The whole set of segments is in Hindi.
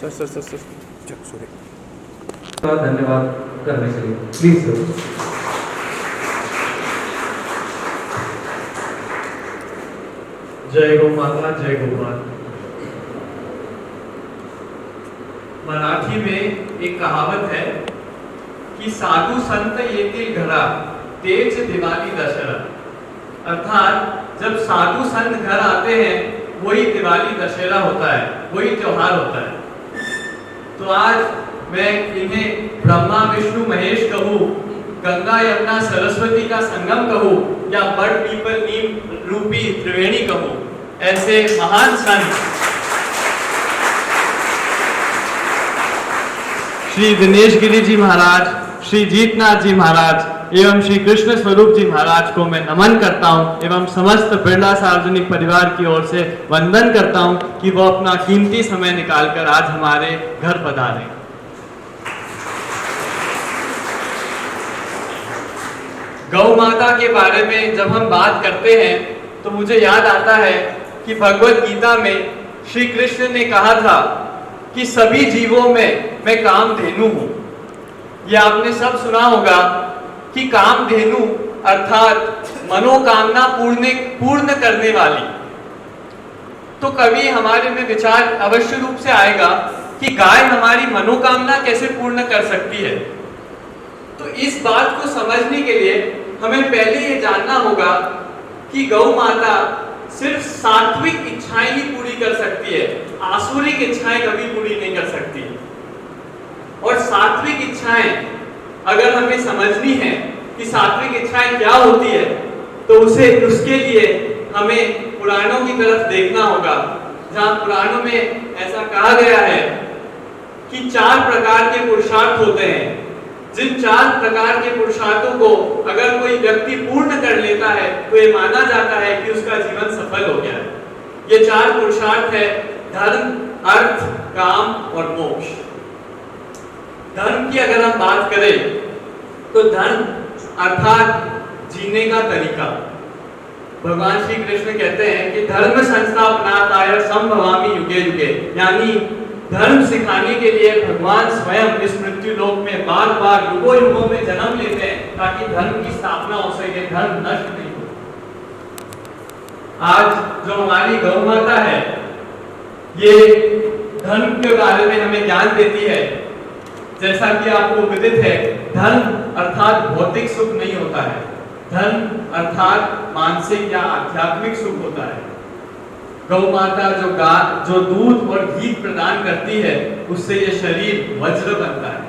Sir sorry. धन्यवाद करने के लिए प्लीज सर। जय गौ माता, जय गोपाल। मराठी में एक कहावत है कि साधु संत येतील घरा तेच दिवाली दशहरा, अर्थात जब साधु संत घर आते हैं वही दिवाली दशहरा होता है, वही त्योहार होता है। तो आज मैं इन्हें ब्रह्मा विष्णु महेश कहूँ, गंगा यमुना सरस्वती का संगम कहूँ, या बड़ पीपल नीम रूपी त्रिवेणी कहूँ, ऐसे महान संत श्री दिनेश गिरी जी महाराज, श्री जीतनाथ जी महाराज एवं श्री कृष्ण स्वरूप जी महाराज को मैं नमन करता हूं एवं समस्त बिरला सार्वजनिक परिवार की ओर से वंदन करता हूं कि वो अपना कीमती समय निकालकर आज हमारे घर पधारे। गौ माता के बारे में जब हम बात करते हैं तो मुझे याद आता है कि भगवत गीता में श्री कृष्ण ने कहा था कि सभी जीवों में मैं कामधेनु हूं। ये आपने सब सुना होगा कि कामधेनु अर्थात मनोकामना पूर्ण करने वाली। तो कभी हमारे में विचार अवश्य रूप से आएगा कि गाय हमारी मनोकामना कैसे पूर्ण कर सकती है। तो इस बात को समझने के लिए हमें पहले ये जानना होगा कि गौ माता सिर्फ सात्विक इच्छाएं ही पूरी कर सकती है, आसुरिक इच्छाएं कभी पूरी नहीं कर सकती। और सात्विक इच्छाएं अगर हमें समझनी है कि सात्विक इच्छाएं क्या होती है, तो उसके लिए हमें पुराणों की तरफ देखना होगा, जहां पुराणों में ऐसा कहा गया है कि 4 प्रकार के पुरुषार्थ होते हैं। जिन 4 प्रकार के पुरुषार्थों को अगर कोई व्यक्ति पूर्ण कर लेता है तो ये माना जाता है कि उसका जीवन सफल हो गया है। ये 4 पुरुषार्थ है धर्म, अर्थ, काम और मोक्ष। धर्म की अगर हम बात करें तो धर्म अर्थात जीने का तरीका। भगवान श्री कृष्ण कहते हैं कि धर्म संस्थापनाय संभवामि युगे युगे, यानी धर्म सिखाने के लिए भगवान स्वयं इस मृत्यु लोक में बार बार युगों युगों में जन्म लेते हैं ताकि धर्म की स्थापना हो सके, धर्म नष्ट नहीं हो। आज जो हमारी गौ माता है ये धर्म के बारे में हमें ज्ञान देती है। जैसा कि आपको विदित है, धर्म अर्थात भौतिक सुख नहीं होता है, धर्म अर्थात मानसिक या आध्यात्मिक सुख होता है। गौ माता जो दूध और घी प्रदान करती है उससे ये शरीर वज्र बनता है।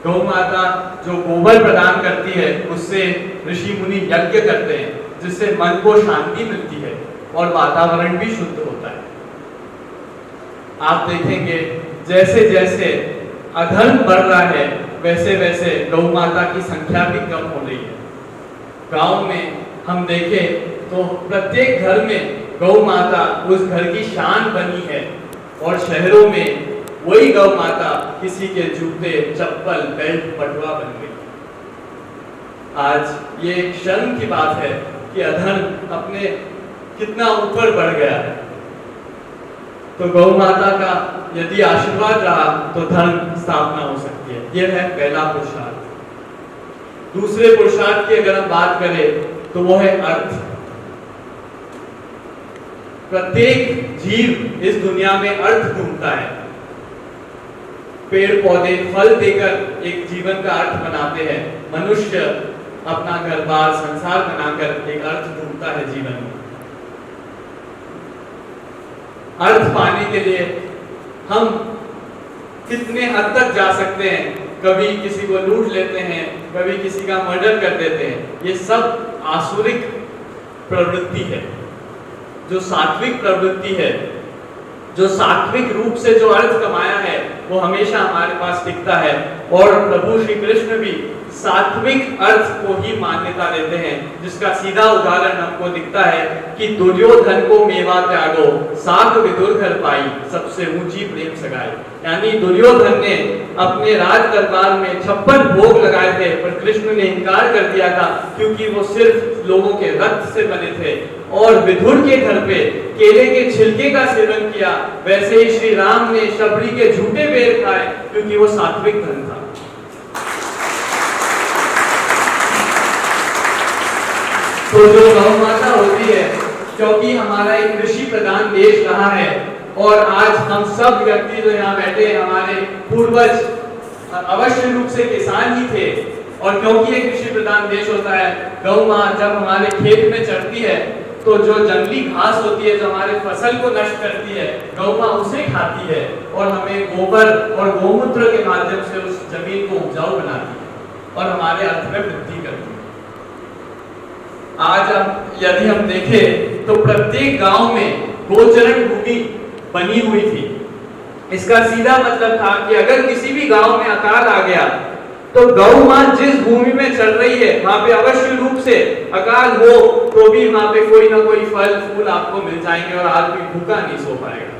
गौ माता जो गोबर प्रदान करती है उससे ऋषि मुनि यज्ञ करते हैं, जिससे मन को शांति मिलती है और वातावरण भी शुद्ध होता है। आप देखेंगे जैसे जैसे अधर्म बढ़ रहा है वैसे वैसे गौ माता की संख्या भी कम हो रही है। गांव में हम देखें तो प्रत्येक घर में गौ माता उस घर की शान बनी है, और शहरों में वही गौ माता किसी के जूते, चप्पल, बेल्ट, पटुआ बन गई। आज ये एक शर्म की बात है कि अधर्म अपने कितना ऊपर बढ़ गया है। तो गौ माता का यदि आशीर्वाद रहा तो धर्म स्थापना हो सकती है। यह है पहला पुरुषार्थ। दूसरे पुरुषार्थ की अगर हम बात करें तो वो है अर्थ। प्रत्येक जीव इस दुनिया में अर्थ ढूंढता है। पेड़ पौधे फल देकर एक जीवन का अर्थ बनाते हैं। मनुष्य अपना घर बार संसार बनाकर एक अर्थ ढूंढता है जीवन में। अर्थ पाने के लिए हम कितने हद तक जा सकते हैं। कभी किसी को लूट लेते हैं, कभी किसी का मर्डर कर देते हैं। ये सब आसुरिक प्रवृत्ति है। जो सात्विक प्रवृत्ति है, जो सात्विक रूप से जो अर्थ कमाया है वो हमेशा हमारे पास टिकता है। और प्रभु श्री कृष्ण भी सात्विक अर्थ को ही मान्यता देते हैं, जिसका सीधा उदाहरण हमको दिखता है कि दुर्योधन को मेवा त्यागो साग विदुर घर पाई, सबसे ऊंची प्रेम सगाई। यानी दुर्योधन ने अपने राज दरबार में 56 भोग लगाए थे, पर कृष्ण ने इनकार कर दिया था क्योंकि वो सिर्फ लोगों के रक्त से बने थे, और विदुर के घर पे केले के छिलके का सेवन किया, वैसे ही श्री राम ने शबरी के झूठे बेर खाए, क्योंकि वो सात्विक धन था। तो जो गौ माता होती है, क्योंकि हमारा एक कृषि प्रधान देश रहा है और आज हम सब व्यक्ति जो यहाँ बैठे हैं, हमारे पूर्वज अवश्य रूप से किसान ही थे, और क्योंकि ये कृषि प्रधान देश होता है, गौ माँ जब हमारे खेत में चढ़ती है तो जो जंगली घास होती है जो हमारे फसल को नष्ट करती है, गौ माँ उसे खाती है और हमें गोबर और गोमूत्र के माध्यम से उस जमीन को उपजाऊ बनाती है और हमारे अर्थ में वृद्धि करती है। आज यदि हम देखें तो प्रत्येक गांव में गोचरण भूमि बनी हुई थी। इसका सीधा मतलब था कि अगर किसी भी गांव में अकाल आ गया तो गौ मां जिस भूमि में चल रही है वहां पे अवश्य रूप से अकाल हो तो भी वहां पे कोई ना कोई फल फूल आपको मिल जाएंगे और आदमी भूखा नहीं सो पाएगा।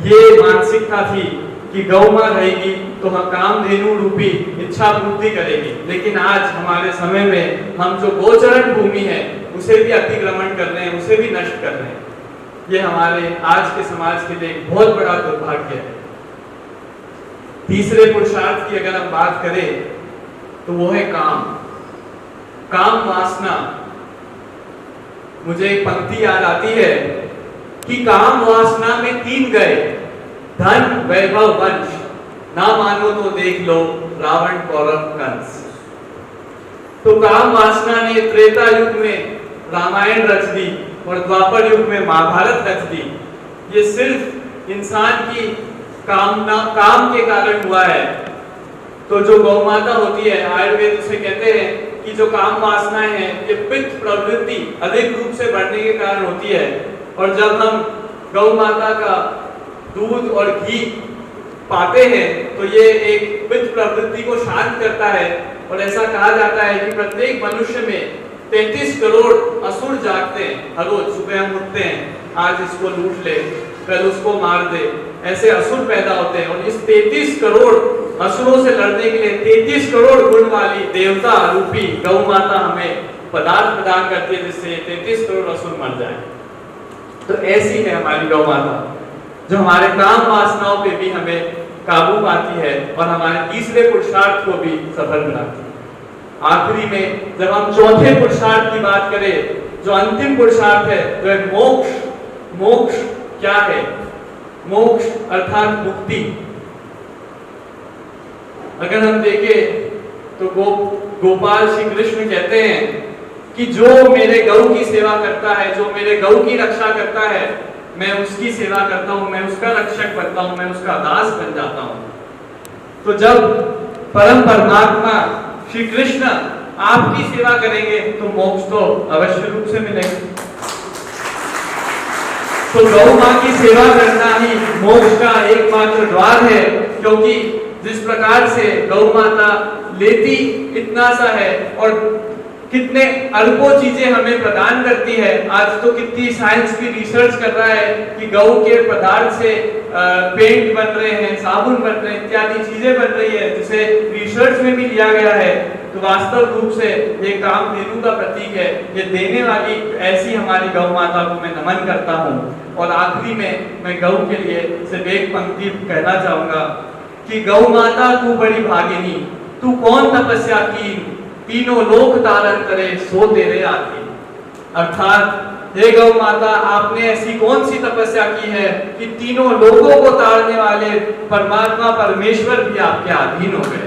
ये मानसिकता थी कि गौ मां रहेगी तो हम कामधेनु रूपी इच्छा पूर्ति करेगी। लेकिन आज हमारे समय में हम जो गोचरण भूमि है उसे भी अतिक्रमण कर रहे हैं, उसे भी नष्ट कर रहे हैं। ये हमारे आज के समाज के लिए एक बहुत बड़ा दुर्भाग्य है। तीसरे पुरुषार्थ की अगर हम बात करें तो वो है काम वासना। मुझे एक पंक्ति याद आती है कि काम वासना में 3 गए, धन वैभव वंश, ना मानो तो देख लो रावण कौरव कंस। तो काम वासना ने त्रेता युग में रामायण रच दी और द्वापर युग में महाभारत रच दी। ये सिर्फ इंसान की काम के कारण हुआ है। तो जो गौ माता होती है, आयुर्वेद उसे कहते हैं कि जो काम वासनाएं हैं ये पित्त प्रवृत्ति अधिक रूप से बढ़ने के कारण होती है। और जब हम गौ माता का दूध और घी पाते हैं तो ये एक पित्त प्रवृत्ति को शांत करता है। और ऐसा कहा जाता है कि प्रत्येक मनुष्य में 33 करोड़ असुर जागते हैं। हर रोज सुबह हम उठते हैं, आज इसको लूट ले, कल उसको मार दे, ऐसे असुर पैदा होते हैं। और इस 33 करोड़ असुरों से लड़ने के लिए 33 करोड़ गुण वाली देवता रूपी गौ माता हमें पदार्थ प्रदान करती है जिससे 33 करोड़ असुर मर जाए। तो ऐसी है हमारी गौ माता जो हमारे काम वासनाओं पे भी हमें काबू पाती है और हमारे तीसरे पुरुषार्थ को भी सफल बनाती है। आखिरी में जब हम चौथे पुरुषार्थ की बात करें, जो अंतिम पुरुषार्थ है जो है मोक्ष। मोक्ष क्या है? मोक्ष अर्थात मुक्ति। अगर हम देखें तो गोपाल श्री कृष्ण कहते हैं कि जो मेरे गौ की सेवा करता है, जो मेरे गौ की रक्षा करता है, मैं उसकी सेवा करता हूं, मैं उसका रक्षक बनता हूं, मैं उसका दास बन जाता हूं। तो जब परम परमात्मा श्री कृष्ण आपकी सेवा करेंगे तो मोक्ष तो अवश्य रूप से मिलेगा। तो गौ मां की सेवा करना ही मोक्ष का एकमात्र द्वार है, क्योंकि जिस प्रकार से गौ माता लेती इतना सा है और कितने अरबों चीजें हमें प्रदान करती है। आज तो कितनी साइंस भी रिसर्च कर रहा है कि गौ के पदार्थ से पेंट बन रहे हैं, साबुन बन रहे हैं, इत्यादि चीजें बन रही है जिसे रिसर्च में भी लिया गया है। तो वास्तव रूप से ये कामधेनु का प्रतीक है। ये देने वाली ऐसी हमारी गौ माता को मैं नमन करता हूँ। और आखिरी में मैं गौ के लिए सिर्फ एक पंक्ति कहना चाहूंगा कि गौ माता तू बड़ी भागिनी, तू कौन तपस्या की, तीनों लोक तारण करे सो तेरे आती। अर्थात हे गौ माता, आपने ऐसी कौन सी तपस्या की है कि तीनों लोगों को तारने वाले परमात्मा परमेश्वर भी आपके अधीन हो गए।